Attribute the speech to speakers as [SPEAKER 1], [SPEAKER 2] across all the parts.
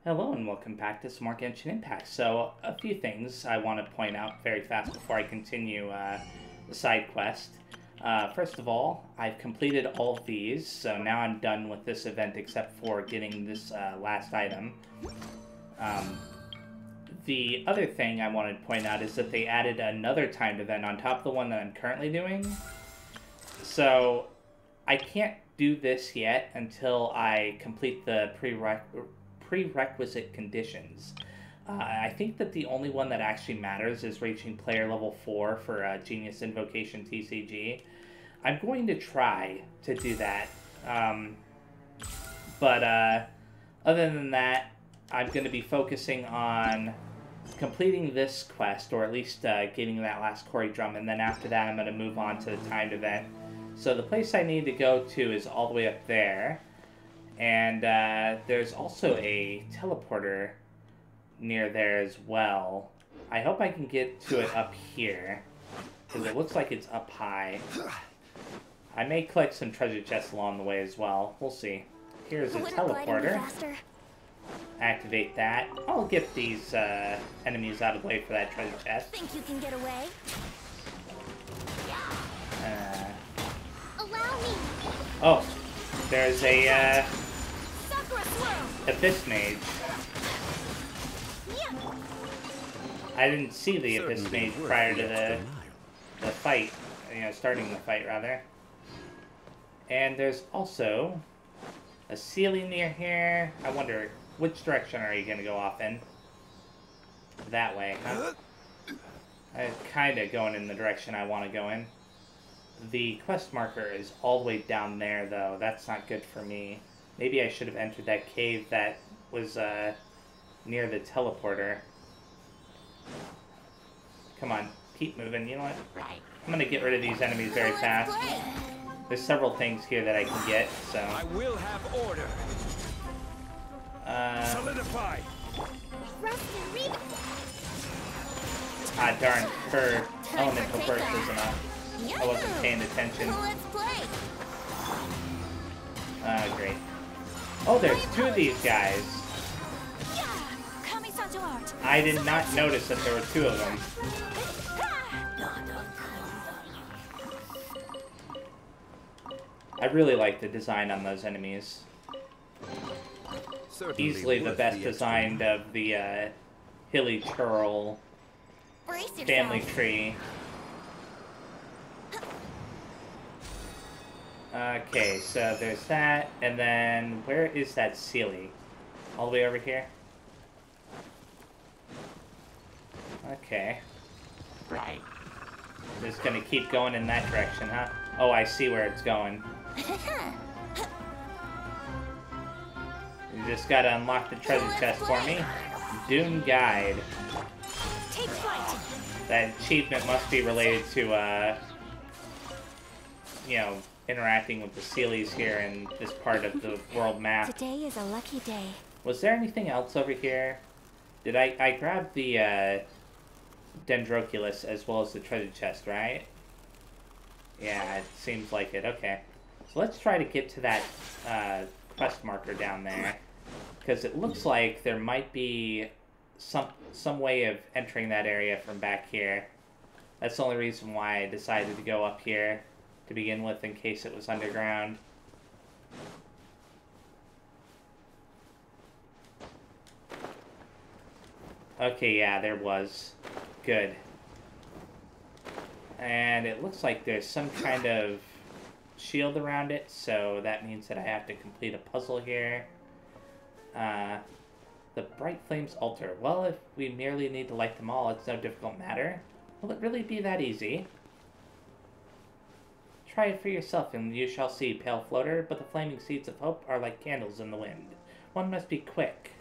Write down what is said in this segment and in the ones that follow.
[SPEAKER 1] Hello and welcome back to some more Genshin Impact. So, a few things I want to point out very fast before I continue the side quest. First of all, I've completed all of these, so now I'm done with this event except for getting this last item. The other thing I wanted to point out is that they added another timed event on top of the one that I'm currently doing. So, I can't do this yet until I complete the prerequisite conditions. I think that the only one that actually matters is reaching player level 4 for Genius Invocation TCG. I'm going to try to do that. But other than that, I'm going to be focusing on completing this quest, or at least getting that last Quarry Drum, and then after that I'm going to move on to the timed event. So the place I need to go to is all the way up there. And there's also a teleporter near there as well. I hope I can get to it up here, because it looks like it's up high. I may collect some treasure chests along the way as well. We'll see. Here's a teleporter. Activate that. I'll get these enemies out of the way for that treasure chest.
[SPEAKER 2] Think you can get away? Allow me.
[SPEAKER 1] Oh, there's a Abyss Mage. I didn't see the Abyss Mage prior to the fight, starting the fight rather. And there's also a ceiling near here. I wonder, which direction are you going to go off in? That way, huh? I'm kind of going in the direction I want to go in. The quest marker is all the way down there, though. That's not good for me. Maybe I should have entered that cave that was near the teleporter. Come on, keep moving. You know what? I'm going to get rid of these enemies very fast. There's several things here that I can get, so...
[SPEAKER 3] I will have order. Solidify.
[SPEAKER 1] Ah, darn. Her elemental burst is enough. I wasn't paying attention. Great. Oh, there's two of these guys. I did not notice that there were two of them. I really like the design on those enemies. Easily the best designed of the Hilly Churl family tree. Okay, so there's that, and then where is that Sealy? All the way over here? Okay.
[SPEAKER 2] Right.
[SPEAKER 1] Just gonna keep going in that direction, huh? Oh, I see where it's going. You just gotta unlock the treasure chest for me. Dune Guide.
[SPEAKER 2] Take flight.
[SPEAKER 1] That achievement must be related to, interacting with the Sealies here in this part of the world map.
[SPEAKER 2] Today is a lucky day.
[SPEAKER 1] Was there anything else over here? Did I grabbed the Dendroculus as well as the treasure chest, right? Yeah, it seems like it. Okay. So let's try to get to that quest marker down there, because it looks like there might be some way of entering that area from back here. That's the only reason why I decided to go up here to begin with, in case it was underground. Okay, yeah, there was. Good. And it looks like there's some kind of shield around it, so that means that I have to complete a puzzle here. The Bright Flames Altar. Well, if we merely need to light them all, it's no difficult matter. Will it really be that easy? Try it for yourself, and you shall see, pale floater, but the flaming seeds of hope are like candles in the wind. One must be quick.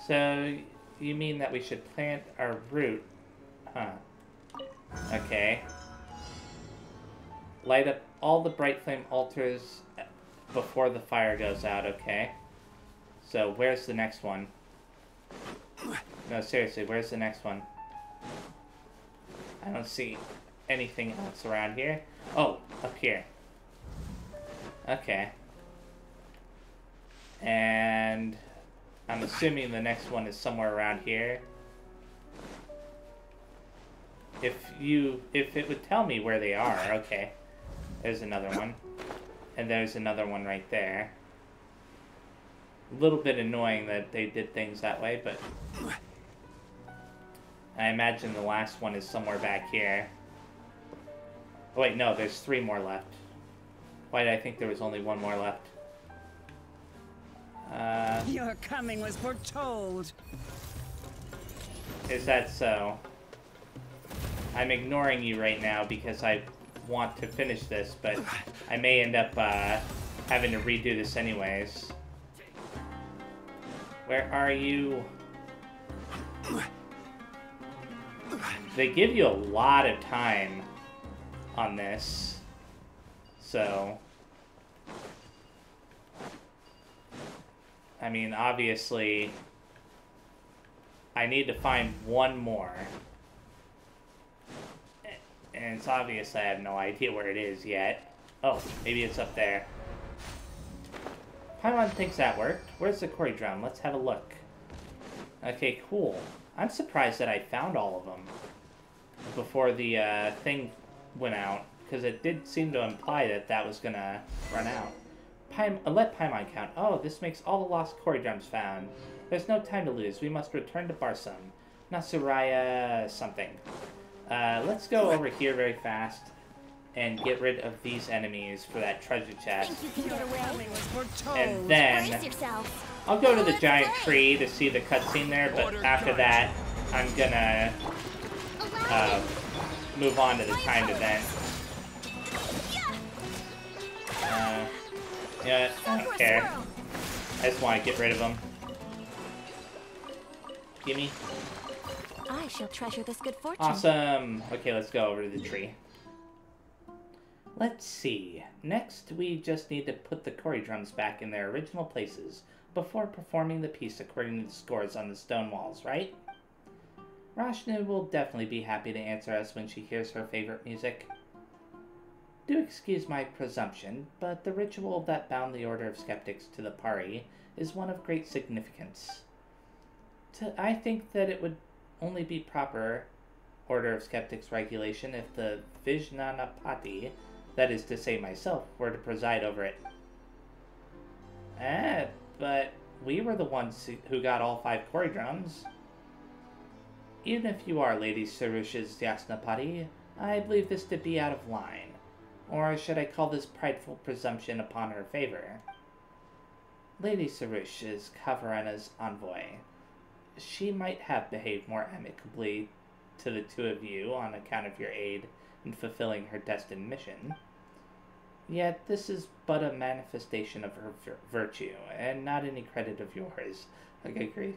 [SPEAKER 1] So, you mean that we should plant our root? Huh. Okay. Light up all the Bright Flame altars before the fire goes out, okay. So, where's the next one? No, seriously, where's the next one? I don't see anything else around here. Oh, up here. Okay. And I'm assuming the next one is somewhere around here. If it would tell me where they are, okay. There's another one. And there's another one right there. A little bit annoying that they did things that way, but I imagine the last one is somewhere back here. Oh, wait, no, there's 3 more left. Why did I think there was only 1 more left?
[SPEAKER 4] Your coming was foretold.
[SPEAKER 1] Is that so? I'm ignoring you right now because I want to finish this, but I may end up having to redo this anyways. Where are you? They give you a lot of time on this, so I mean, obviously I need to find 1 more, and it's obvious I have no idea where it is yet. Oh, maybe it's up there. Paimon thinks that worked. Where's the quarry drum? Let's have a look. Okay, cool. I'm surprised that I found all of them before the thing went out, because it did seem to imply that that was gonna run out. Let Paimon count. Oh, this makes all the lost quarry drums found. There's no time to lose. We must return to Barsum. Nasuraya something. Let's go over here very fast and get rid of these enemies for that treasure chest.
[SPEAKER 2] Think you can get away?
[SPEAKER 1] And then
[SPEAKER 2] Brace yourself.
[SPEAKER 1] I'll go to the giant tree to see the cutscene there, but after that, I'm gonna move on to the timed event. Yeah, I don't care. I just want to get rid of them. Gimme.
[SPEAKER 2] I shall treasure this good fortune.
[SPEAKER 1] Awesome. Okay, let's go over to the tree. Let's see. Next, we just need to put the quarry drums back in their original places before performing the piece according to the scores on the stone walls, right? Rashnu will definitely be happy to answer us when she hears her favorite music. Do excuse my presumption, but the ritual that bound the Order of Skeptics to the Pari is one of great significance. I think that it would only be proper Order of Skeptics regulation if the Vijnanapati, that is to say myself, were to preside over it. But we were the ones who got all 5 quarry drums. Even if you are Lady Sorush's Yasnapati, I believe this to be out of line. Or should I call this prideful presumption upon her favor? Lady Sorush is Kavarena's envoy. She might have behaved more amicably to the 2 of you on account of your aid in fulfilling her destined mission. Yet this is but a manifestation of her virtue, and not any credit of yours. I agree.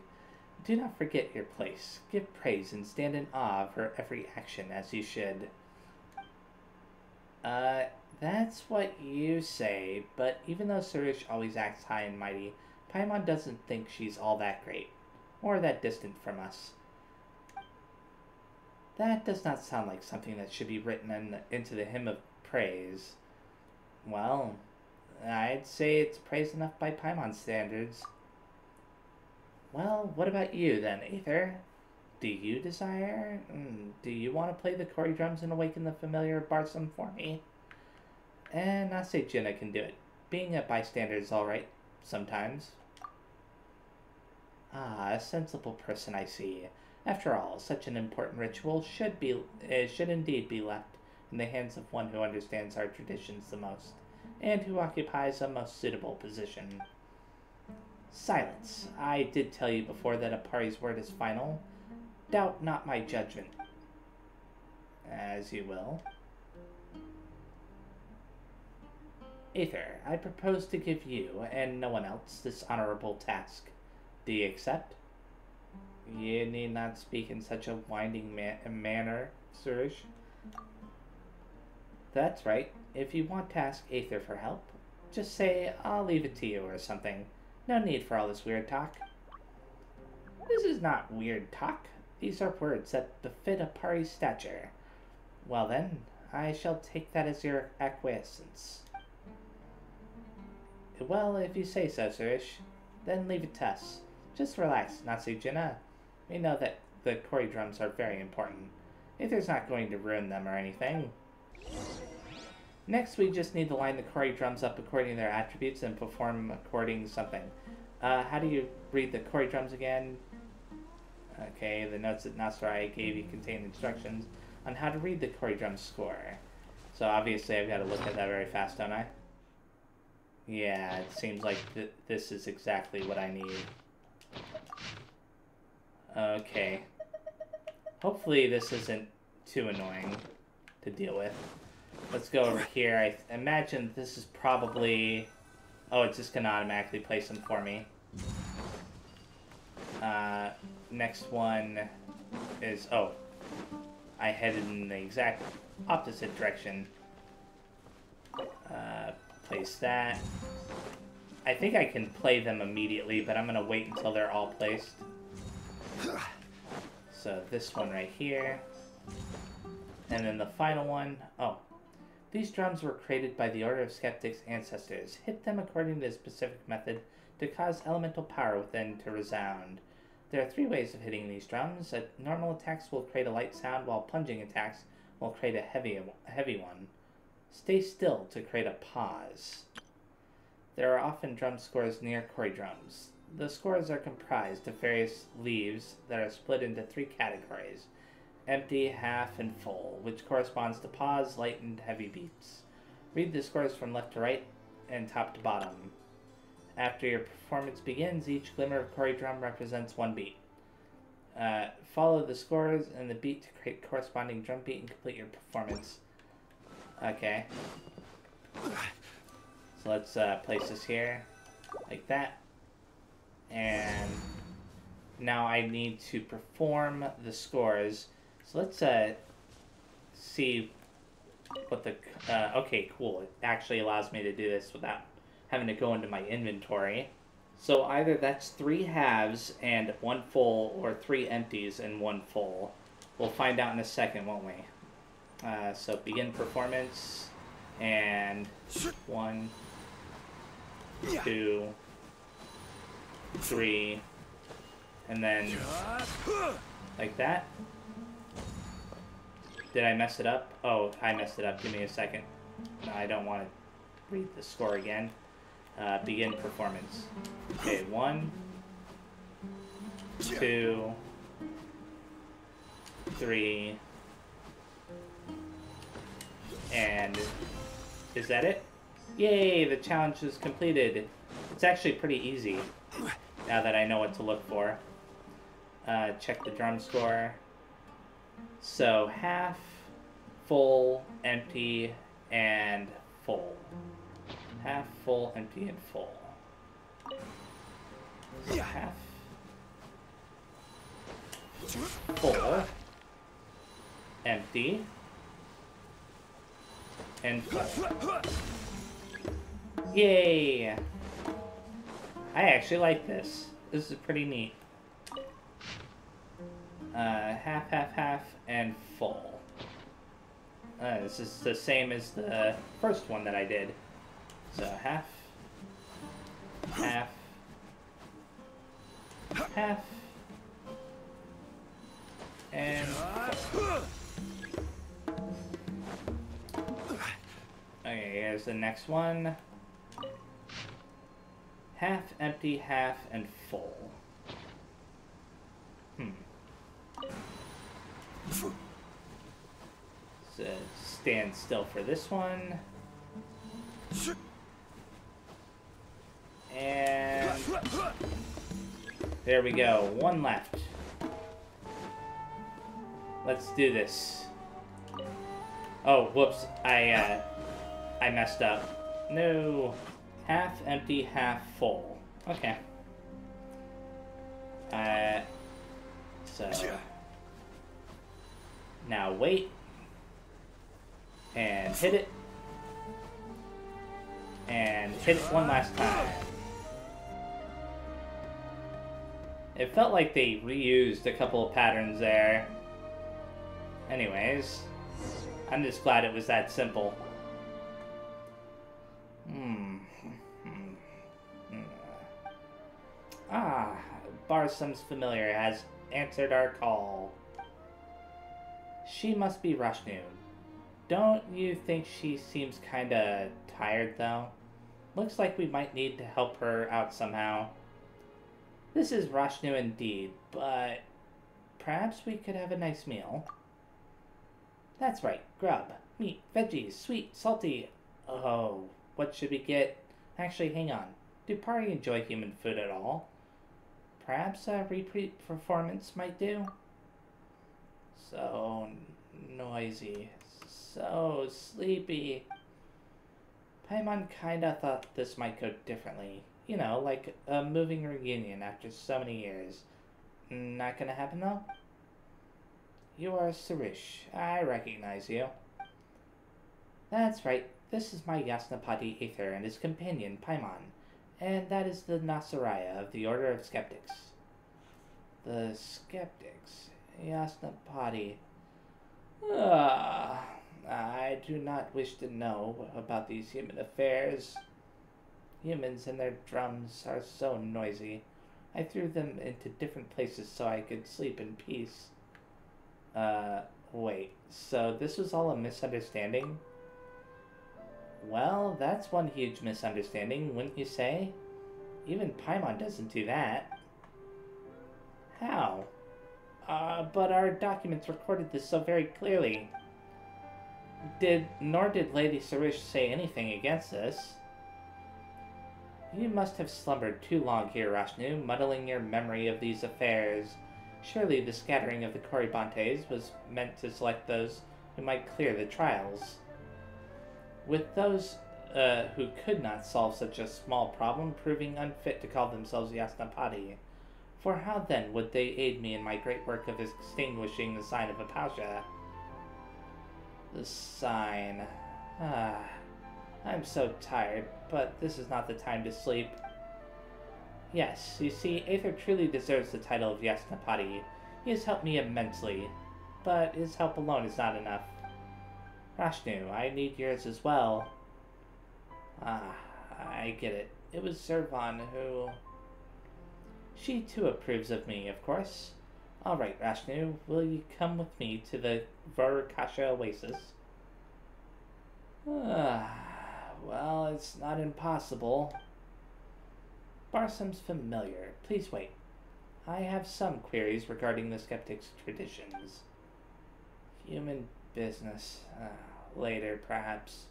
[SPEAKER 1] Do not forget your place. Give praise and stand in awe of her every action as you should. That's what you say, but even though Sorush always acts high and mighty, Paimon doesn't think she's all that great, or that distant from us. That does not sound like something that should be written into the hymn of praise. Well, I'd say it's praise enough by Paimon's standards. Well, what about you then, Aether? Do you desire? Do you want to play the quarry drums and awaken the familiar Barsum for me? And I say Jenna can do it. Being a bystander is alright, sometimes. Ah, a sensible person I see. After all, such an important ritual should indeed be left in the hands of one who understands our traditions the most, and who occupies a most suitable position. Silence. I did tell you before that a Pari's word is final. Doubt not my judgment. As you will. Aether, I propose to give you, and no one else, this honorable task. Do you accept? You need not speak in such a winding manner, Sorush. That's right. If you want to ask Aether for help, just say, I'll leave it to you or something. No need for all this weird talk. This is not weird talk. These are words that befit a Pari's stature. Well then, I shall take that as your acquiescence. Well, if you say so, Sorush, then leave it to us. Just relax, Natsujina. We know that the Kori drums are very important. Aether's not going to ruin them or anything. Next, we just need to line the Kori drums up according to their attributes and perform according to something. How do you read the Kori drums again? Okay, the notes that Natsurai gave you contain instructions on how to read the Kori drum score. So obviously I've got to look at that very fast, don't I? Yeah, it seems like this is exactly what I need. Okay. Hopefully this isn't too annoying to deal with. Let's go over here. I imagine this is probably... Oh, it's just going to automatically place them for me. Next one is... Oh. I headed in the exact opposite direction. Place that. I think I can play them immediately, but I'm going to wait until they're all placed. So this one right here. And then the final one. Oh. These drums were created by the Order of Skeptics' ancestors. Hit them according to a specific method to cause elemental power within to resound. There are 3 ways of hitting these drums. Normal attacks will create a light sound, while plunging attacks will create a heavy one. Stay still to create a pause. There are often drum scores near Kori drums. The scores are comprised of various leaves that are split into 3 categories: empty, half, and full, which corresponds to pause, light, and heavy beats. Read the scores from left to right and top to bottom. After your performance begins, each glimmer of Kori drum represents 1 beat. Follow the scores and the beat to create corresponding drum beat and complete your performance. Okay. So let's place this here, like that. And now I need to perform the scores. So let's see what the... okay, cool. It actually allows me to do this without having to go into my inventory. So either that's 3 halves and 1 full, or 3 empties and 1 full. We'll find out in a second, won't we? So begin performance, and 1, 2, 3, and then like that. Did I mess it up? Oh, I messed it up. Give me a second. No, I don't want to read the score again. Begin performance. Okay, 1, 2, 3, and is that it? Yay, the challenge is completed. It's actually pretty easy now that I know what to look for. Check the drum score. So half, full, empty, and full. Half, full, empty, and full. So half, full, empty, and full. Yay! I actually like this. This is pretty neat. Half, half, half, and full. This is the same as the first one that I did. So half, half, half, and full. Okay, here's the next one. Half, empty, half, and full. So stand still for this one. And there we go. 1 left. Let's do this. Oh, whoops. I messed up. No. Half empty, half full. Okay. So now wait and hit it, and hit it 1 last time. It felt like they reused a couple of patterns there. Anyways, I'm just glad it was that simple. Barsum's familiar has answered our call. She must be Rashnu. Don't you think she seems kinda tired, though? Looks like we might need to help her out somehow. This is Rashnu indeed, but perhaps we could have a nice meal. That's right, grub, meat, veggies, sweet, salty. Oh, what should we get? Actually, hang on. Do Pari enjoy human food at all? Perhaps a repeat performance might do? So noisy. So sleepy. Paimon kinda thought this might go differently. You know, like a moving reunion after so many years. Not gonna happen though? You are Sorush. I recognize you. That's right. This is my Yasnapati Aether and his companion, Paimon. And that is the Nasaraya of the Order of Skeptics. The Skeptics. Yasnapati. I do not wish to know about these human affairs. Humans and their drums are so noisy. I threw them into different places so I could sleep in peace. Wait. So this was all a misunderstanding? Well, that's one huge misunderstanding, wouldn't you say? Even Paimon doesn't do that. How? But our documents recorded this so very clearly. Nor did Lady Sorush say anything against this. You must have slumbered too long here, Rashnu, muddling your memory of these affairs. Surely the scattering of the Corybantes was meant to select those who might clear the trials. With those who could not solve such a small problem proving unfit to call themselves Yasnapati. For how then would they aid me in my great work of extinguishing the sign of Apausia? The sign. I'm so tired, but this is not the time to sleep. Yes, you see, Aether truly deserves the title of Yasnapati. He has helped me immensely, but his help alone is not enough. Rashnu, I need yours as well. I get it. It was Zervan who... She too approves of me, of course. Alright, Rashnu, will you come with me to the Vorukasha Oasis? Well, it's not impossible. Barsum's familiar. Please wait. I have some queries regarding the skeptic's traditions. Human business. Later, perhaps.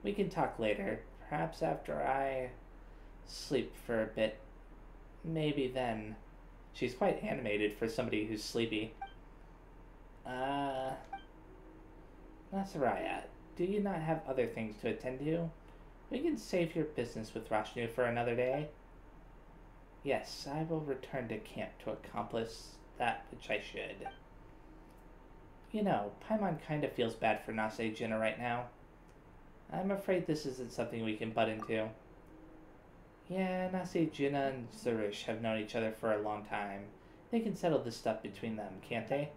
[SPEAKER 1] We can talk later. Perhaps after I sleep for a bit. Maybe then. She's quite animated for somebody who's sleepy. Nasaraya, do you not have other things to attend to? We can save your business with Rashnu for another day. Yes, I will return to camp to accomplish that which I should. You know, Paimon kinda feels bad for Nase Jinna right now. I'm afraid this isn't something we can butt into. Yeah, Nase Jinna and Sorush have known each other for a long time. They can settle this stuff between them, can't they?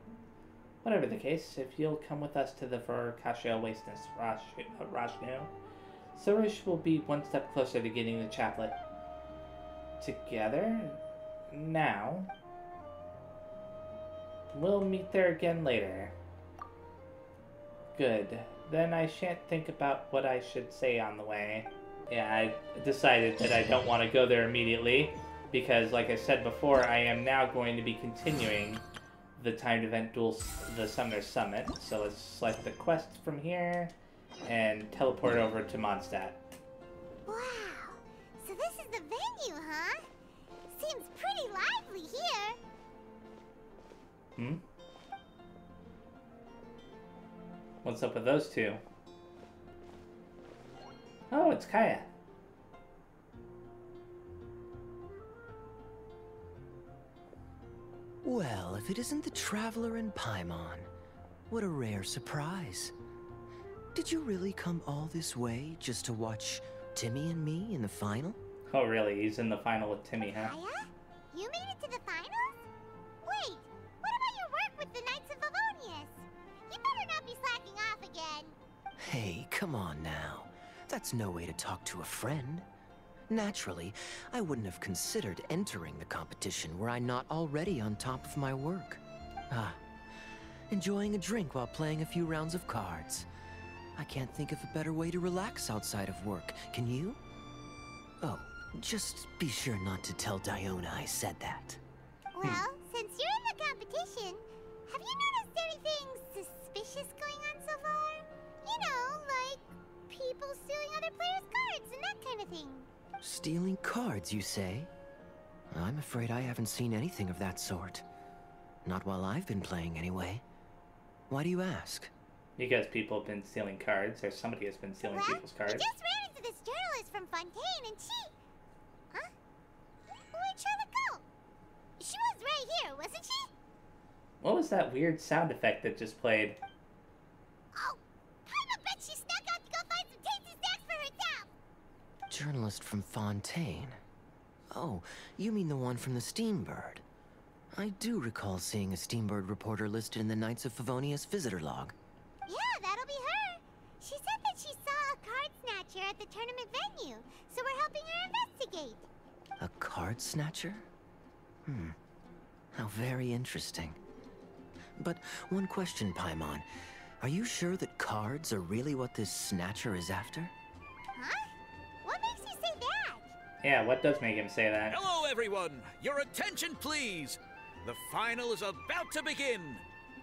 [SPEAKER 1] Whatever the case, if you'll come with us to the Vorukasha Oasis, Rashnu, Sorush will be one step closer to getting the chaplet. Together? Now? We'll meet there again later. Good. Then I shan't think about what I should say on the way. Yeah, I decided that I don't want to go there immediately, because like I said before, I am now going to be continuing the timed event Duel the Summoner Summit. So let's select the quest from here, and teleport over to Mondstadt.
[SPEAKER 5] Wow, so this is the venue, huh? Seems pretty lively here.
[SPEAKER 1] Hmm? What's up with those two? Oh, it's Kaya.
[SPEAKER 6] Well, if it isn't the Traveler and Paimon, what a rare surprise. Did you really come all this way just to watch Timmy and me in the final?
[SPEAKER 1] Oh, really? He's in the final with Timmy, huh?
[SPEAKER 5] Kaya? You made it to the finals? Wait, what about your work with the Knights of Favonius? You better not be slacking off again.
[SPEAKER 6] Hey, come on now. That's no way to talk to a friend. Naturally, I wouldn't have considered entering the competition were I not already on top of my work. Ah, enjoying a drink while playing a few rounds of cards. I can't think of a better way to relax outside of work. Can you? Oh, just be sure not to tell Diona I said that.
[SPEAKER 5] Well, since you're in the competition, have you noticed anything suspicious going on so far? You know, like people stealing other players' cards and that kind of thing.
[SPEAKER 6] Stealing cards, you say? I'm afraid I haven't seen anything of that sort. Not while I've been playing, anyway. Why do you ask?
[SPEAKER 1] Because people have been stealing cards, or somebody has been stealing people's cards.
[SPEAKER 5] We just ran into this journalist from Fontaine and she... Huh? Where'd Charlotte go? She was right here, wasn't she?
[SPEAKER 1] What was that weird sound effect that just played?
[SPEAKER 5] Oh, I bet she snuck out to go find some tasty snacks for herself.
[SPEAKER 6] Journalist from Fontaine? Oh, you mean the one from the Steambird. I do recall seeing a Steambird reporter listed in the Knights of Favonius visitor log.
[SPEAKER 5] Yeah, that'll be her. She said that she saw a card snatcher at the tournament venue, so we're helping her investigate.
[SPEAKER 6] A card snatcher? How very interesting. But one question, Paimon. Are you sure that cards are really what this snatcher is after?
[SPEAKER 5] Huh? What makes you say that?
[SPEAKER 1] Yeah, what does make him say that?
[SPEAKER 3] Hello, everyone! Your attention, please! The final is about to begin.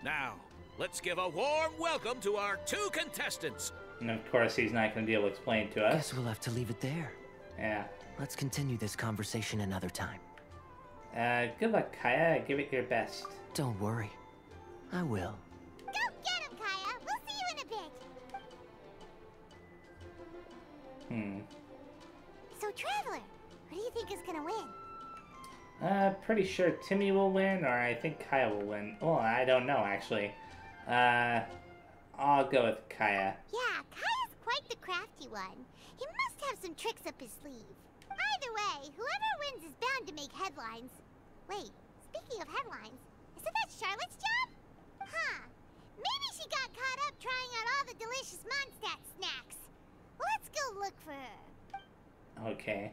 [SPEAKER 3] Now, let's give a warm welcome to our 2 contestants.
[SPEAKER 1] And of course, he's not going to be able to explain to us.
[SPEAKER 6] Guess we'll have to leave it there.
[SPEAKER 1] Yeah.
[SPEAKER 6] Let's continue this conversation another time.
[SPEAKER 1] Good luck, Kaya. Give it your best.
[SPEAKER 6] Don't worry. I will.
[SPEAKER 5] Go get him, Kaya. We'll see you in a bit. So, Traveler, who do you think is gonna win?
[SPEAKER 1] Pretty sure Timmy will win, or I think Kaya will win. Well, I don't know, actually. I'll go with Kaya.
[SPEAKER 5] Yeah, Kaya's quite the crafty one. He must have some tricks up his sleeve. Either way, whoever wins is bound to make headlines. Wait, speaking of headlines, isn't that Charlotte's job? Huh. Maybe she got caught up trying out all the delicious Mondstadt snacks. Let's go look for her.
[SPEAKER 1] Okay.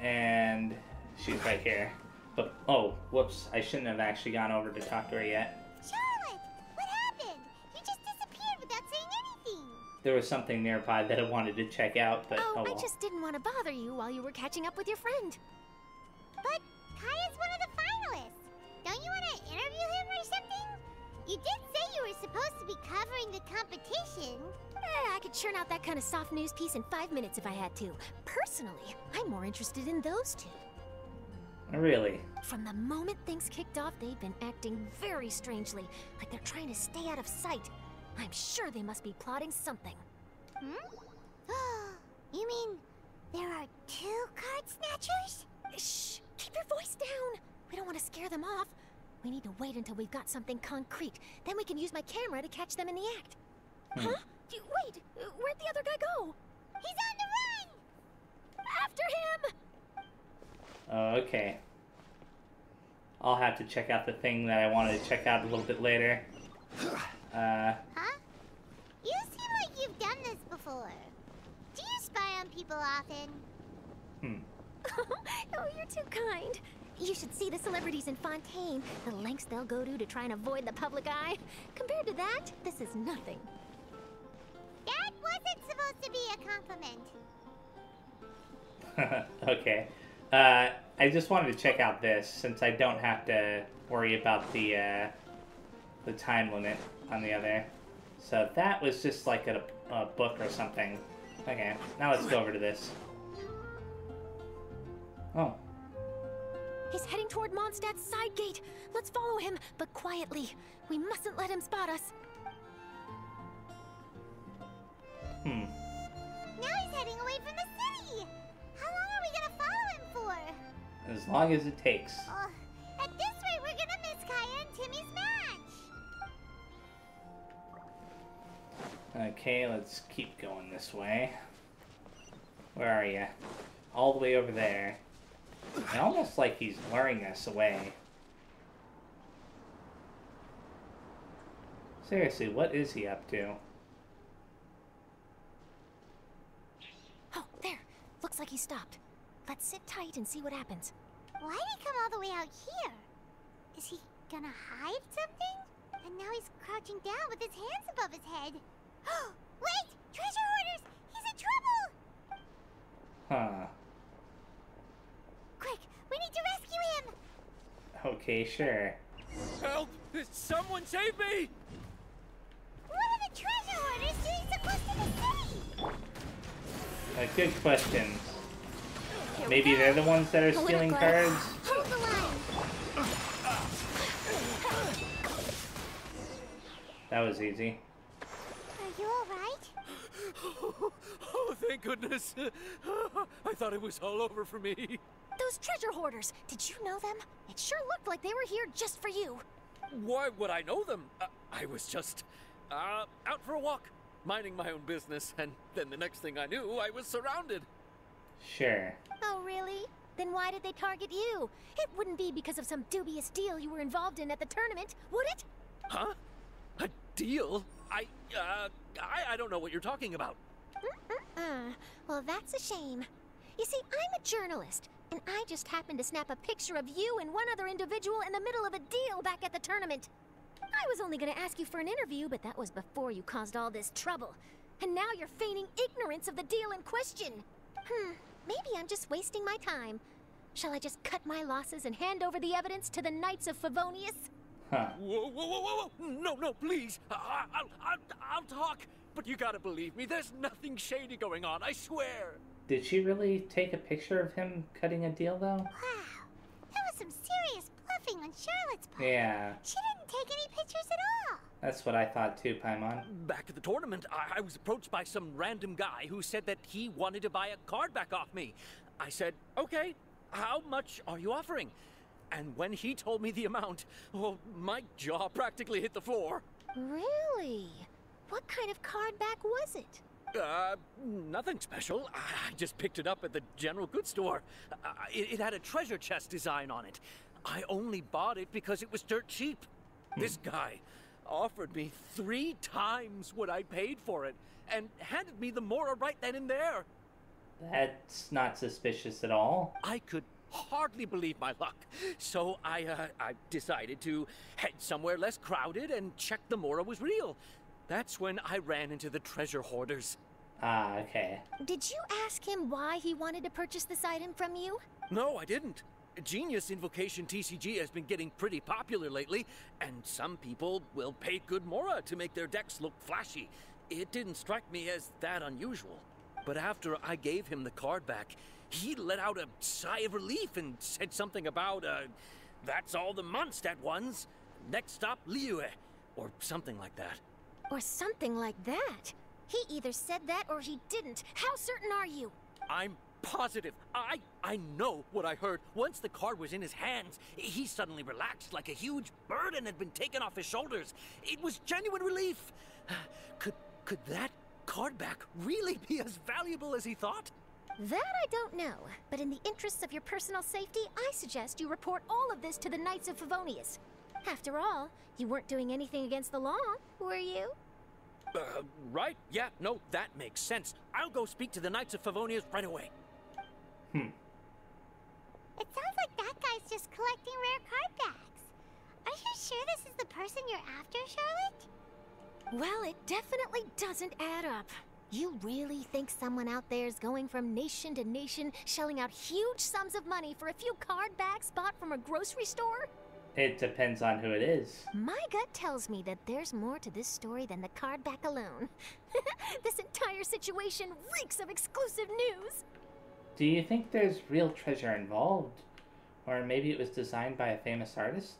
[SPEAKER 1] And she's right here. But, oh, whoops. I shouldn't have actually gone over to talk to her yet.
[SPEAKER 5] Charlotte, what happened? You just disappeared without saying anything.
[SPEAKER 1] There was something nearby that I wanted to check out, but
[SPEAKER 2] Oh,
[SPEAKER 1] well.
[SPEAKER 2] I just didn't want to bother you while you were catching up with your friend.
[SPEAKER 5] But Kaya's one of the finalists. Don't you want to interview him or something? You did say you were supposed to be covering the competition.
[SPEAKER 2] I could churn out that kind of soft news piece in 5 minutes if I had to. Personally, I'm more interested in those 2.
[SPEAKER 1] Really?
[SPEAKER 2] From the moment things kicked off, they've been acting very strangely, like they're trying to stay out of sight. I'm sure they must be plotting something.
[SPEAKER 5] You mean there are 2 card snatchers?
[SPEAKER 2] Shh! Keep your voice down! We don't want to scare them off. We need to wait until we've got something concrete. Then we can use my camera to catch them in the act. Huh? Wait! Where'd the other guy go?
[SPEAKER 5] He's on the run!
[SPEAKER 2] After him!
[SPEAKER 1] Oh, okay. I'll have to check out the thing that I wanted to check out a little bit later.
[SPEAKER 5] Huh? You seem like you've done this before. Do you spy on people often?
[SPEAKER 2] Oh, you're too kind. You should see the celebrities in Fontaine. The lengths they'll go to try and avoid the public eye. Compared to that, this is nothing.
[SPEAKER 5] That wasn't supposed to be a compliment.
[SPEAKER 1] Okay. I just wanted to check out this, since I don't have to worry about the time limit on the other. So that was just like a book or something. Okay, now let's go over to this. Oh.
[SPEAKER 2] He's heading toward Mondstadt's side gate. Let's follow him, but quietly. We mustn't let him spot us.
[SPEAKER 5] Now he's heading away from the city. How long are we gonna follow him for?
[SPEAKER 1] As long as it takes.
[SPEAKER 5] At this rate, we're gonna miss Kaya and Timmy's match.
[SPEAKER 1] Okay, let's keep going this way. Where are you? All the way over there. It's almost like he's luring us away. Seriously, what is he up to?
[SPEAKER 2] Oh, there. like he stopped. Let's sit tight and see what happens.
[SPEAKER 5] Why did he come all the way out here? Is he gonna hide something? And now he's crouching down with his hands above his head. Wait! Treasure hoarders! He's in trouble!
[SPEAKER 1] Huh.
[SPEAKER 5] Quick! We need to rescue him!
[SPEAKER 1] Okay, sure.
[SPEAKER 7] Help! Someone save me!
[SPEAKER 5] What are the treasure hoarders doing supposed to be safe?
[SPEAKER 1] Good questions. Maybe they're the ones that are stealing cards?
[SPEAKER 5] Hold the line!
[SPEAKER 1] That was easy.
[SPEAKER 5] Are you alright?
[SPEAKER 7] Oh, thank goodness. I thought it was all over for me.
[SPEAKER 2] Those treasure hoarders, did you know them? It sure looked like they were here just for you.
[SPEAKER 7] Why would I know them? I was just out for a walk, minding my own business, and then the next thing I knew, I was surrounded.
[SPEAKER 1] Sure.
[SPEAKER 2] Oh, really? Then why did they target you? It wouldn't be because of some dubious deal you were involved in at the tournament, would it?
[SPEAKER 7] Huh? A deal? I don't know what you're talking about.
[SPEAKER 2] Well, that's a shame. You see, I'm a journalist, and I just happened to snap a picture of you and one other individual in the middle of a deal back at the tournament. I was only going to ask you for an interview, but that was before you caused all this trouble. And now you're feigning ignorance of the deal in question. Maybe I'm just wasting my time. Shall I just cut my losses and hand over the evidence to the Knights of Favonius?
[SPEAKER 1] Huh.
[SPEAKER 7] Whoa. No, please. I'll talk. But you gotta believe me, there's nothing shady going on, I swear.
[SPEAKER 1] Did she really take a picture of him cutting a deal, though?
[SPEAKER 5] Wow. That was some serious bluffing on Charlotte's part.
[SPEAKER 1] Yeah.
[SPEAKER 5] She didn't take any pictures at all.
[SPEAKER 1] That's what I thought too, Paimon.
[SPEAKER 7] Back at the tournament, I was approached by some random guy who said that he wanted to buy a card back off me. I said, okay, how much are you offering? And when he told me the amount, well, my jaw practically hit the floor.
[SPEAKER 2] Really? What kind of card back was it?
[SPEAKER 7] Nothing special. I just picked it up at the general goods store. It had a treasure chest design on it. I only bought it because it was dirt cheap. This guy offered me 3 times what I paid for it and handed me the Mora right then and there.
[SPEAKER 1] That's not suspicious at all.
[SPEAKER 7] I could hardly believe my luck, so I decided to head somewhere less crowded and check the Mora was real. That's when I ran into the treasure hoarders.
[SPEAKER 1] Ah, okay.
[SPEAKER 2] Did you ask him why he wanted to purchase this item from you?
[SPEAKER 7] No, I didn't. Genius Invocation TCG has been getting pretty popular lately, and some people will pay good Mora to make their decks look flashy. It didn't strike me as that unusual. But after I gave him the card back, he let out a sigh of relief and said something about, that's all the Mondstadt ones. Next stop, Liyue, or something like that.
[SPEAKER 2] Or something like that. He either said that or he didn't. How certain are you?
[SPEAKER 7] I'm positive. I know what I heard. Once the card was in his hands, he suddenly relaxed like a huge burden had been taken off his shoulders. It was genuine relief. Could that card back really be as valuable as he thought?
[SPEAKER 2] That I don't know, but in the interests of your personal safety, I suggest you report all of this to the Knights of Favonius. After all, you weren't doing anything against the law, were you?
[SPEAKER 7] Right? Yeah, no, that makes sense. I'll go speak to the Knights of Favonius right away.
[SPEAKER 5] It sounds like that guy's just collecting rare card backs. Are you sure this is the person you're after, Charlotte?
[SPEAKER 2] Well, it definitely doesn't add up. You really think someone out there is going from nation to nation, shelling out huge sums of money for a few card backs bought from a grocery store?
[SPEAKER 1] It depends on who it is.
[SPEAKER 2] My gut tells me that there's more to this story than the card back alone. This entire situation reeks of exclusive news.
[SPEAKER 1] Do you think there's real treasure involved? Or maybe it was designed by a famous artist?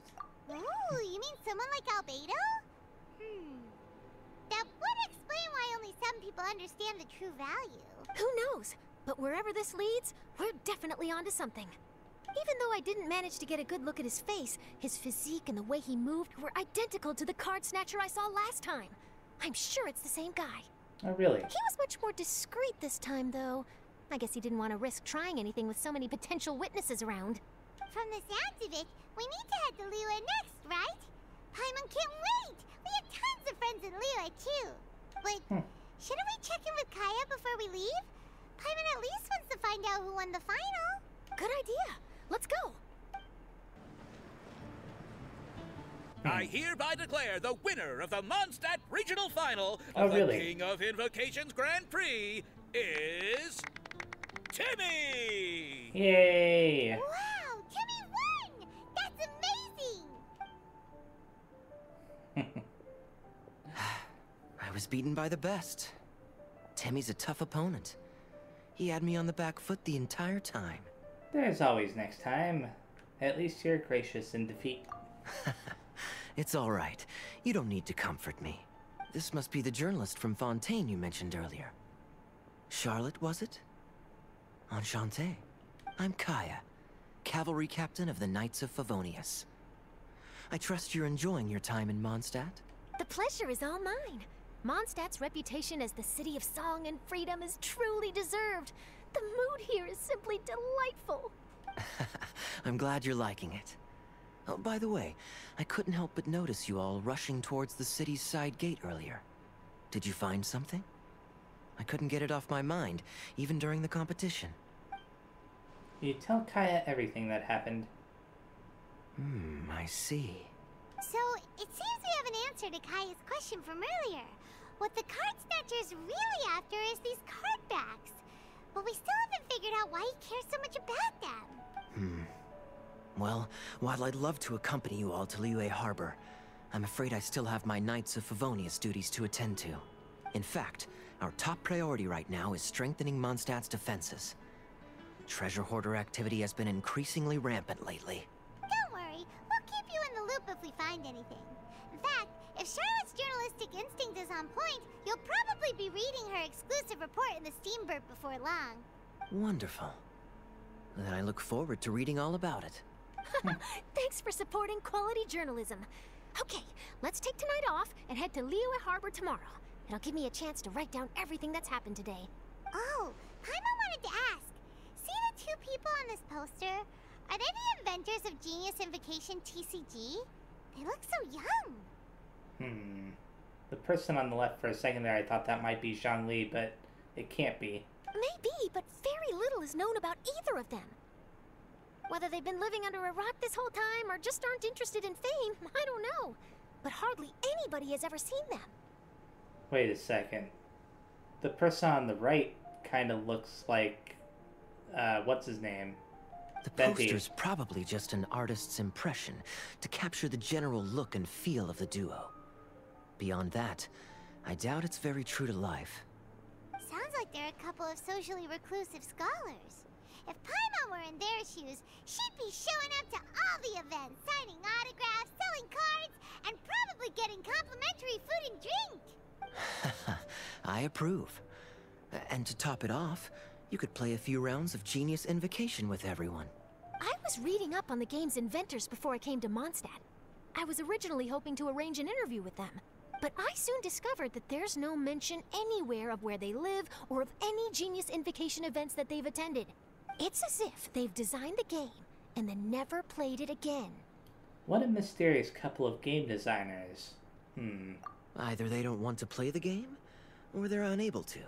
[SPEAKER 5] Oh, you mean someone like Albedo? That would explain why only some people understand the true value.
[SPEAKER 2] Who knows? But wherever this leads, we're definitely onto something. Even though I didn't manage to get a good look at his face, his physique and the way he moved were identical to the card snatcher I saw last time. I'm sure it's the same guy.
[SPEAKER 1] Oh, really?
[SPEAKER 2] He was much more discreet this time, though. I guess he didn't want to risk trying anything with so many potential witnesses around.
[SPEAKER 5] From the sounds of it, we need to head to Liyue next, right? Paimon can't wait! We have tons of friends in Liyue, too. But shouldn't we check in with Kaya before we leave? Paimon at least wants to find out out who won the final.
[SPEAKER 2] Good idea. Let's go.
[SPEAKER 3] I hereby declare the winner of the Mondstadt Regional Final
[SPEAKER 1] Oh,
[SPEAKER 3] of the
[SPEAKER 1] really?
[SPEAKER 3] King of Invocations Grand Prix is Timmy!
[SPEAKER 1] Yay!
[SPEAKER 5] Wow, Timmy won! That's amazing!
[SPEAKER 6] I was beaten by the best. Timmy's a tough opponent. He had me on the back foot the entire time.
[SPEAKER 1] There's always next time. At least you're gracious in defeat.
[SPEAKER 6] It's all right. You don't need to comfort me. This must be the journalist from Fontaine you mentioned earlier. Charlotte, was it? Enchanté. I'm Kaya, cavalry captain of the Knights of Favonius. I trust you're enjoying your time in Mondstadt?
[SPEAKER 2] The pleasure is all mine. Mondstadt's reputation as the city of song and freedom is truly deserved. The mood here is simply delightful.
[SPEAKER 6] I'm glad you're liking it. Oh, by the way, I couldn't help but notice you all rushing towards the city's side gate earlier. Did you find something? I couldn't get it off my mind, even during the competition.
[SPEAKER 1] You tell Kaya everything that happened.
[SPEAKER 6] I see.
[SPEAKER 5] So, it seems we have an answer to Kaya's question from earlier. What the card snatcher's really after is these card backs. But we still haven't figured out why he cares so much about them.
[SPEAKER 6] Well, while I'd love to accompany you all to Liyue Harbor, I'm afraid I still have my Knights of Favonius duties to attend to. In fact, our top priority right now is strengthening Mondstadt's defenses. Treasure hoarder activity has been increasingly rampant lately.
[SPEAKER 5] Don't worry, we'll keep you in the loop if we find anything. In fact, if Charlotte's journalistic instinct is on point, you'll probably be reading her exclusive report in the Steamburp before long.
[SPEAKER 6] Wonderful. Then I look forward to reading all about it.
[SPEAKER 2] Thanks for supporting quality journalism. Okay, let's take tonight off and head to Liyue Harbor tomorrow. It'll give me a chance to write down everything that's happened today.
[SPEAKER 5] Oh, Paimon wanted to ask. See the two people on this poster? Are they the inventors of Genius Invocation TCG? They look so young.
[SPEAKER 1] The person on the left for a second there, I thought that might be Zhongli, but it can't be.
[SPEAKER 2] Maybe, but very little is known about either of them. Whether they've been living under a rock this whole time or just aren't interested in fame, I don't know. But hardly anybody has ever seen them.
[SPEAKER 1] Wait a second. The person on the right kind of looks like, what's his name?
[SPEAKER 6] The
[SPEAKER 1] Venti.
[SPEAKER 6] poster's probably just an artist's impression to capture the general look and feel of the duo. Beyond that, I doubt it's very true to life.
[SPEAKER 5] Sounds like they're a couple of socially reclusive scholars. If Paimon were in their shoes, she'd be showing up to all the events, signing autographs, selling cards, and probably getting complimentary food and drink.
[SPEAKER 6] I approve. And to top it off, you could play a few rounds of Genius Invocation with everyone.
[SPEAKER 2] I was reading up on the game's inventors before I came to Mondstadt. I was originally hoping to arrange an interview with them, but I soon discovered that there's no mention anywhere of where they live or of any Genius Invocation events that they've attended. It's as if they've designed the game and then never played it again.
[SPEAKER 1] What a mysterious couple of game designers.
[SPEAKER 6] Either they don't want to play the game, or they're unable to.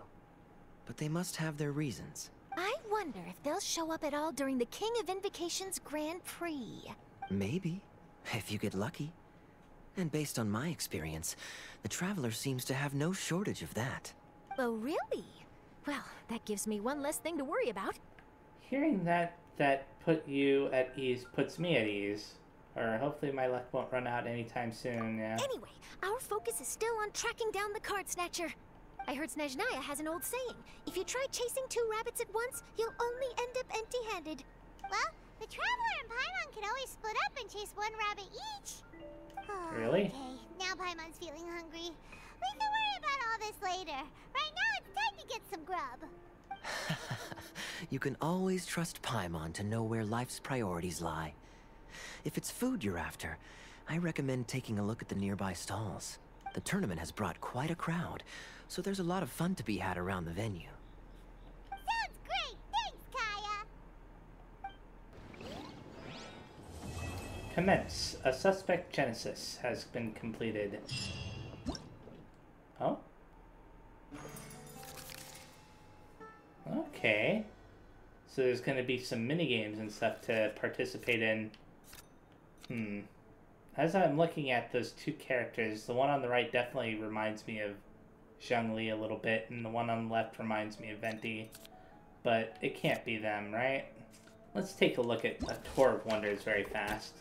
[SPEAKER 6] But they must have their reasons.
[SPEAKER 2] I wonder if they'll show up at all during the King of Invocation's Grand Prix.
[SPEAKER 6] Maybe, if you get lucky. And based on my experience, the Traveler seems to have no shortage of that.
[SPEAKER 2] Oh, really? Well, that gives me one less thing to worry about.
[SPEAKER 1] Hearing that put you at ease puts me at ease. Or hopefully my luck won't run out anytime soon, yeah.
[SPEAKER 2] Anyway, our focus is still on tracking down the card snatcher. I heard Snezhnaya has an old saying. If you try chasing two rabbits at once, you'll only end up empty-handed.
[SPEAKER 5] Well, the Traveler and Paimon can always split up and chase one rabbit each. Oh,
[SPEAKER 1] Really?
[SPEAKER 5] Okay, now Paimon's feeling hungry. We can worry about all this later. Right now, it's time to get some grub.
[SPEAKER 6] You can always trust Paimon to know where life's priorities lie. If it's food you're after, I recommend taking a look at the nearby stalls. The tournament has brought quite a crowd, so there's a lot of fun to be had around the venue.
[SPEAKER 5] Sounds great! Thanks, Kaya!
[SPEAKER 1] Commence. A suspect genesis has been completed. Oh? Okay. So there's going to be some mini-games and stuff to participate in. As I'm looking at those two characters, the one on the right definitely reminds me of Zhongli a little bit, and the one on the left reminds me of Venti. But it can't be them, right? Let's take a look at a Tour of Wonders very fast.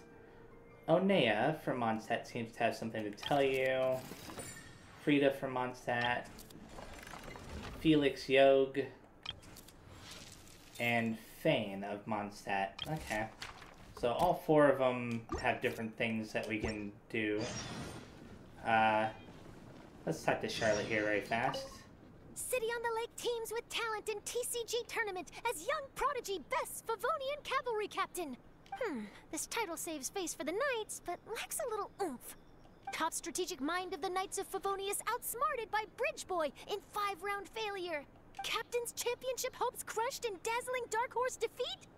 [SPEAKER 1] Onea from Mondstadt seems to have something to tell you. Frida from Mondstadt. Felix Yog. And Fane of Mondstadt. Okay. So all four of them have different things that we can do. Let's talk to Charlotte here very fast.
[SPEAKER 2] City on the Lake teams with talent in TCG tournament as young prodigy best Favonian cavalry captain. This title saves face for the Knights, but lacks a little oomph. Top strategic mind of the Knights of Favonius outsmarted by Bridge Boy in 5-round failure. Captain's championship hopes crushed in dazzling Dark Horse defeat?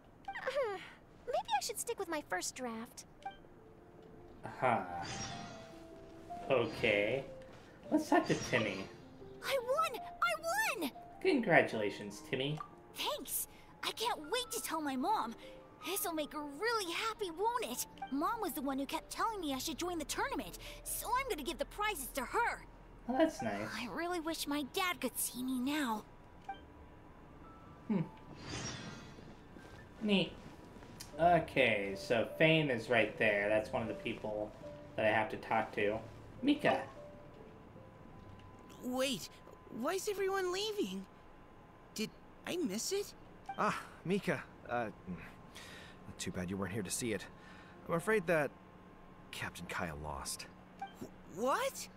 [SPEAKER 2] Maybe I should stick with my first draft.
[SPEAKER 1] Okay. Let's talk to Timmy.
[SPEAKER 5] I won! I won!
[SPEAKER 1] Congratulations, Timmy.
[SPEAKER 5] Thanks! I can't wait to tell my mom. This'll make her really happy, won't it? Mom was the one who kept telling me I should join the tournament, so I'm gonna give the prizes to her.
[SPEAKER 1] Well, that's nice.
[SPEAKER 5] I really wish my dad could see me now.
[SPEAKER 1] Neat. Okay, so Fane is right there. That's one of the people that I have to talk to. Mika.
[SPEAKER 8] Wait, why is everyone leaving? Did I miss it?
[SPEAKER 9] Ah, Mika. Too bad you weren't here to see it. I'm afraid that Captain Kaya lost.
[SPEAKER 8] What?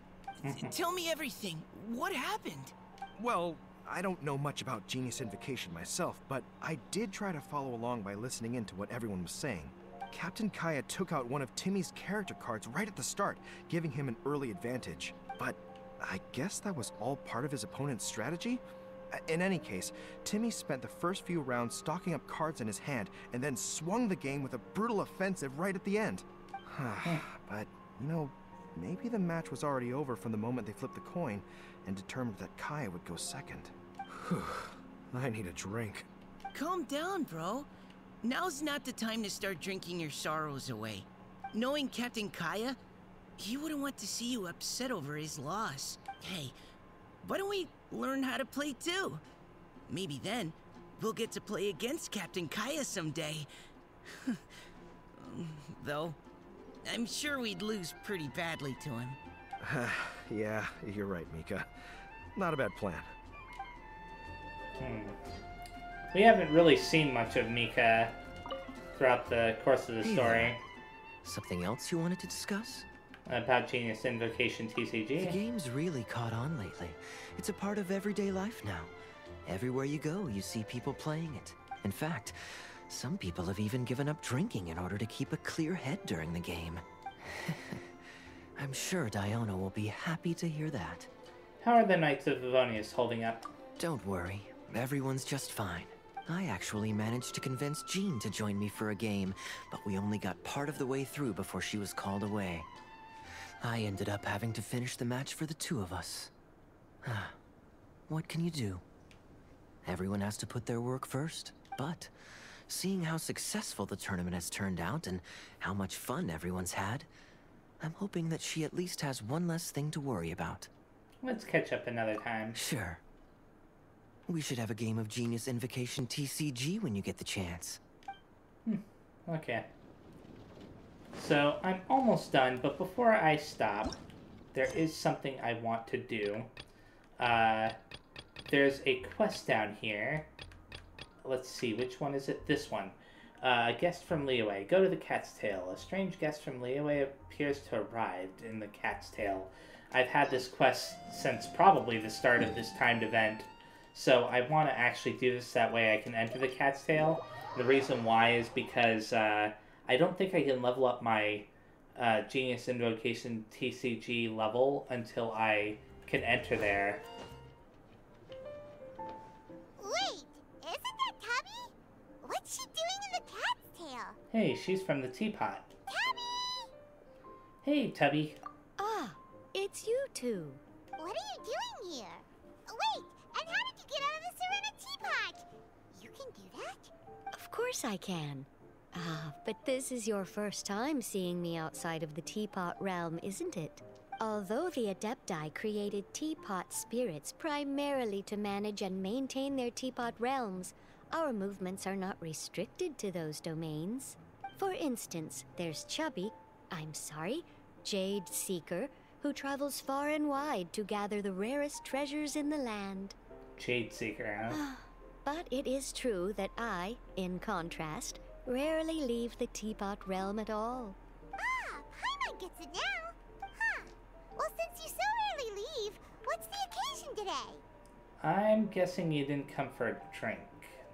[SPEAKER 8] Tell me everything. What happened?
[SPEAKER 9] Well, I don't know much about Genius Invocation myself, but I did try to follow along by listening in to what everyone was saying. Captain Kaya took out one of Timmy's character cards right at the start, giving him an early advantage. But I guess that was all part of his opponent's strategy? In any case, Timmy spent the first few rounds stocking up cards in his hand and then swung the game with a brutal offensive right at the end. But, you know, maybe the match was already over from the moment they flipped the coin and determined that Kaya would go second. I need a drink.
[SPEAKER 8] Calm down, bro. Now's not the time to start drinking your sorrows away. Knowing Captain Kaya, he wouldn't want to see you upset over his loss. Hey, why don't we learn how to play too? Maybe then, we'll get to play against Captain Kaya someday. Though, I'm sure we'd lose pretty badly to him.
[SPEAKER 9] Yeah, you're right, Mika. Not a bad plan.
[SPEAKER 1] We haven't really seen much of Mika throughout the course of the story.
[SPEAKER 6] Something else you wanted to discuss?
[SPEAKER 1] About Genius Invocation TCG.
[SPEAKER 6] The game's really caught on lately. It's a part of everyday life now. Everywhere you go, you see people playing it. In fact, some people have even given up drinking in order to keep a clear head during the game. I'm sure Diona will be happy to hear that.
[SPEAKER 1] How are the Knights of Favonius holding up?
[SPEAKER 6] Don't worry, everyone's just fine. I actually managed to convince Jean to join me for a game, but we only got part of the way through before she was called away. I ended up having to finish the match for the two of us. What can you do? Everyone has to put their work first, but seeing how successful the tournament has turned out and how much fun everyone's had, I'm hoping that she at least has one less thing to worry about.
[SPEAKER 1] Let's catch up another time.
[SPEAKER 6] Sure. We should have a game of Genius Invocation TCG when you get the chance.
[SPEAKER 1] Okay. So, I'm almost done, but before I stop, there is something I want to do. There's a quest down here. Let's see, which one is it? This one. A guest from Liyue. Go to the Cat's Tail. A strange guest from Liyue appears to have arrived in the Cat's Tail. I've had this quest since probably the start of this timed event, so I want to actually do this that way I can enter the Cat's Tail. The reason why is because I don't think I can level up my Genius Invocation TCG level until I can enter there.
[SPEAKER 5] Wait, isn't that Tubby? What's she doing in the cat's tail?
[SPEAKER 1] Hey, she's from the teapot.
[SPEAKER 5] Tubby!
[SPEAKER 1] Hey, Tubby.
[SPEAKER 2] Ah, it's you two.
[SPEAKER 5] What are you doing here? Wait, and how did you get out of the Serena teapot? You can do that?
[SPEAKER 10] Of course I can. Ah, but this is your first time seeing me outside of the teapot realm, isn't it? Although the Adepti created teapot spirits primarily to manage and maintain their teapot realms, our movements are not restricted to those domains. For instance, there's Jade Seeker, who travels far and wide to gather the rarest treasures in the land.
[SPEAKER 1] Jade Seeker, huh?
[SPEAKER 10] But it is true that I, in contrast, rarely leave the teapot realm at all.
[SPEAKER 5] Ah, Paimon gets it now. Huh. Well, since you so rarely leave, what's the occasion today?
[SPEAKER 1] I'm guessing you didn't come for a drink.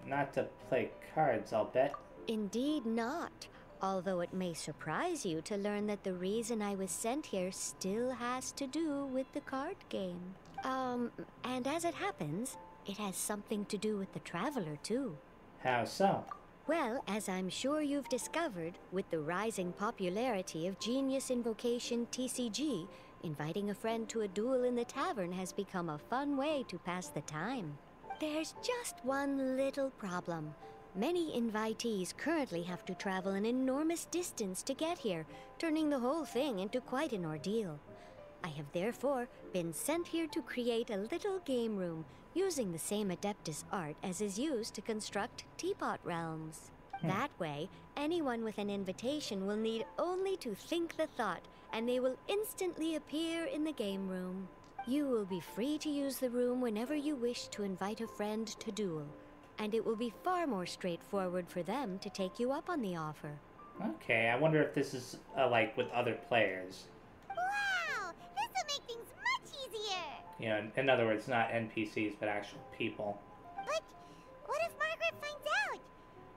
[SPEAKER 1] Not to play cards, I'll bet.
[SPEAKER 10] Indeed not. Although it may surprise you to learn that the reason I was sent here still has to do with the card game. And as it happens, it has something to do with the Traveler, too.
[SPEAKER 1] How so?
[SPEAKER 10] Well, as I'm sure you've discovered, with the rising popularity of Genius Invocation TCG, inviting a friend to a duel in the tavern has become a fun way to pass the time. There's just one little problem. Many invitees currently have to travel an enormous distance to get here, turning the whole thing into quite an ordeal. I have therefore been sent here to create a little game room, using the same Adeptus art as is used to construct teapot realms. That way, anyone with an invitation will need only to think the thought, and they will instantly appear in the game room. You will be free to use the room whenever you wish to invite a friend to duel, and it will be far more straightforward for them to take you up on the offer.
[SPEAKER 1] Okay, I wonder if this is, like, with other players.
[SPEAKER 5] Wow, this'll make things much easier.
[SPEAKER 1] You know, in other words, not NPCs, but actual people.
[SPEAKER 5] But what if Margaret finds out?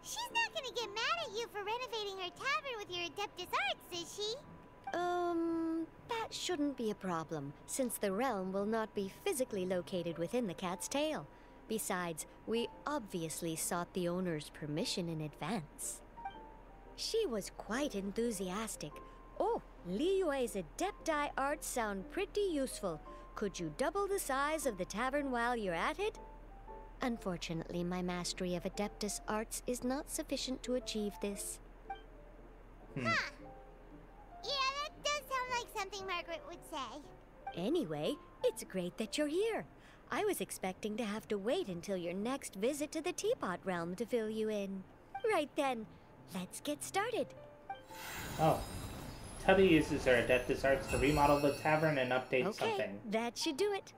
[SPEAKER 5] She's not gonna get mad at you for renovating her tavern with your Adeptus arts, is she?
[SPEAKER 10] That shouldn't be a problem, since the realm will not be physically located within the cat's tail. Besides, we obviously sought the owner's permission in advance. She was quite enthusiastic. Oh, Liyue's Adepti arts sound pretty useful. Could you double the size of the tavern while you're at it? Unfortunately, my mastery of Adeptus arts is not sufficient to achieve this.
[SPEAKER 5] Huh. Yeah, that does sound like something Margaret would say.
[SPEAKER 10] Anyway, it's great that you're here. I was expecting to have to wait until your next visit to the Teapot Realm to fill you in. Right then, let's get started.
[SPEAKER 1] Oh. Tubby uses her Adeptus arts to remodel the tavern and update something.
[SPEAKER 10] Okay, that should do it.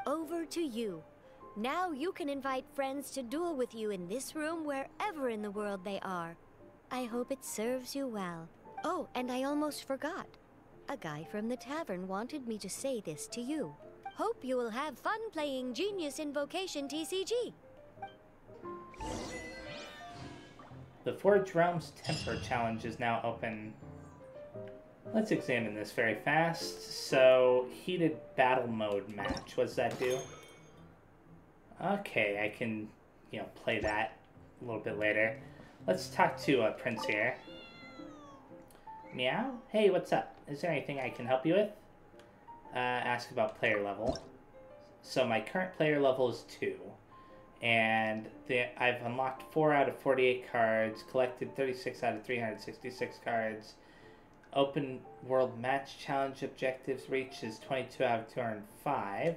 [SPEAKER 10] Over to you. Now you can invite friends to duel with you in this room wherever in the world they are. I hope it serves you well. Oh, and I almost forgot. A guy from the tavern wanted me to say this to you. Hope you will have fun playing Genius Invocation TCG.
[SPEAKER 1] The Forge Realms Temper Challenge is now open. Let's examine this very fast. So, heated battle mode match. What does that do? Okay, I can, play that a little bit later. Let's talk to Prince here. Meow? Hey, what's up? Is there anything I can help you with? Ask about player level. So my current player level is 2. And I've unlocked 4 out of 48 cards, collected 36 out of 366 cards. Open World Match Challenge objectives reached is 22 out of 205.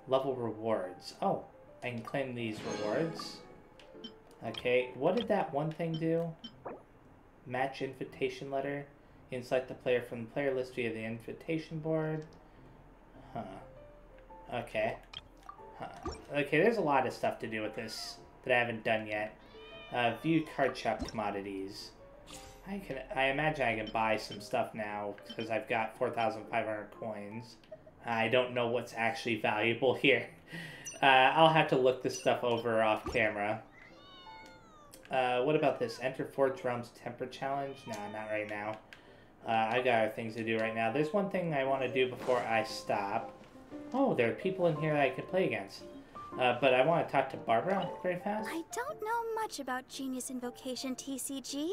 [SPEAKER 1] Level rewards. Oh, I can claim these rewards. Okay, what did that one thing do? Match invitation letter. Select the player from the player list via the invitation board. Huh. Okay. Huh. Okay, there's a lot of stuff to do with this that I haven't done yet. View card shop commodities. I imagine I can buy some stuff now because I've got 4,500 coins. I don't know what's actually valuable here. I'll have to look this stuff over off camera. What about this? Enter Forge Realms Temper Challenge? Nah, not right now. I got other things to do right now. There's one thing I want to do before I stop. Oh, there are people in here that I could play against. But I want to talk to Barbara very fast.
[SPEAKER 11] I don't know much about Genius Invocation TCG,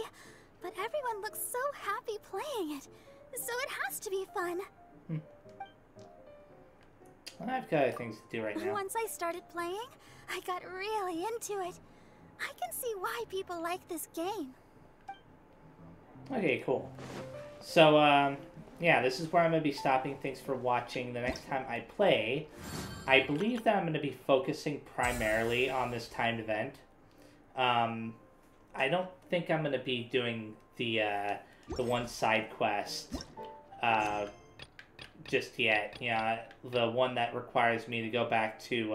[SPEAKER 11] but everyone looks so happy playing it, so it has to be fun.
[SPEAKER 1] I've got other things to do right now.
[SPEAKER 11] Once I started playing, I got really into it. I can see why people like this game.
[SPEAKER 1] Okay, cool. So, yeah, this is where I'm going to be stopping. Thanks for watching. The next time I play, I believe that I'm going to be focusing primarily on this timed event. I don't think I'm going to be doing the one side quest just yet. Yeah, the one that requires me to go back to, you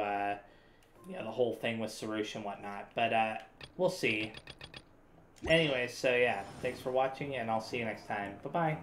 [SPEAKER 1] know, the whole thing with Sorush and whatnot. But we'll see. Anyways, so yeah, thanks for watching, and I'll see you next time. Bye-bye.